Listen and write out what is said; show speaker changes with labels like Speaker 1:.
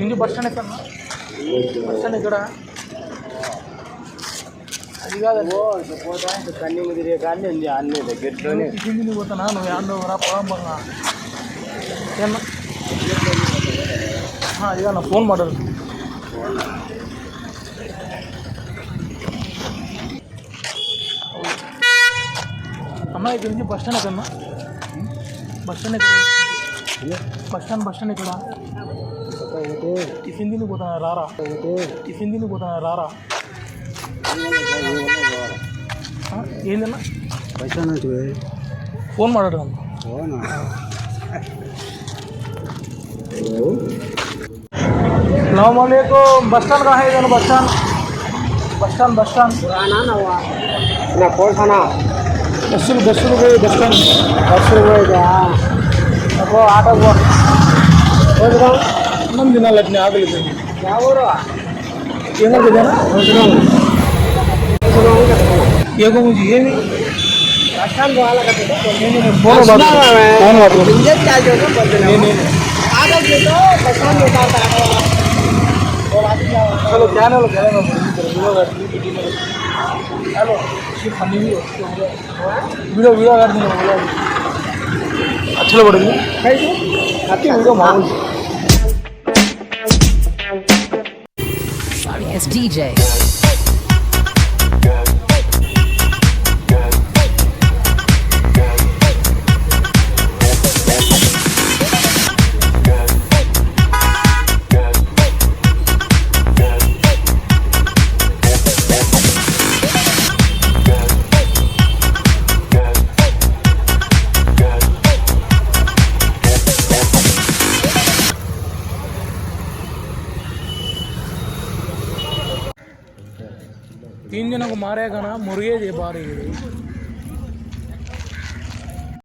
Speaker 1: ఇంటి bus stand ఎక్కడ? Bus stand ఇక్కడ అది కాదు
Speaker 2: కన్నీ తిరిగే కానీ ఉంది అన్నీ దగ్గరలోనే
Speaker 1: టిఫిన్ పోతానా నువ్వు యాడో రా పొలంగా ఏమన్నా అది కాదు నా ఫోన్ మాట్లాడు. అమ్మా ఇక్కడ నుంచి బస్ స్టాండ్ ఎక్కడన్నా? బస్ స్టాండ్ ఎక్కడ? బస్ స్టాండ్ ఇక్కడ టిఫిన్ తిని పోతాను రారా? టిఫిన్ తిని పోతాను రారా? ఏందన్నా
Speaker 2: బస్ స్టాండ్ నుంచి
Speaker 1: ఫోన్ మాట్లాడదాం. अस्सलामुअलैकुम. बस स्टैंड कहाँ है इधर? बस स्टैंड
Speaker 2: पुराना नवा ना कौन था ना
Speaker 1: 10 रुपये बस स्टैंड
Speaker 2: 10 रुपये क्या
Speaker 1: अब आटा हुआ अन्नम తినాలి అట్నే ఆకలి
Speaker 2: क्या हो रहा
Speaker 1: ఏమో కదా ఏగో ముజి ఏమి
Speaker 2: बस स्टैंड वाला का
Speaker 1: ఫోన్ వాడు
Speaker 2: ये क्या जो तो आधा जो तो बस स्टैंड उतारता है
Speaker 1: चलो जाने लो हेलो फनी वीडियो कर देंगे अच्छा पड़ेगी वीडियो मामूल
Speaker 3: It's DJ.
Speaker 1: तीन जनों को मारेगा ना मुर्गे जे बारे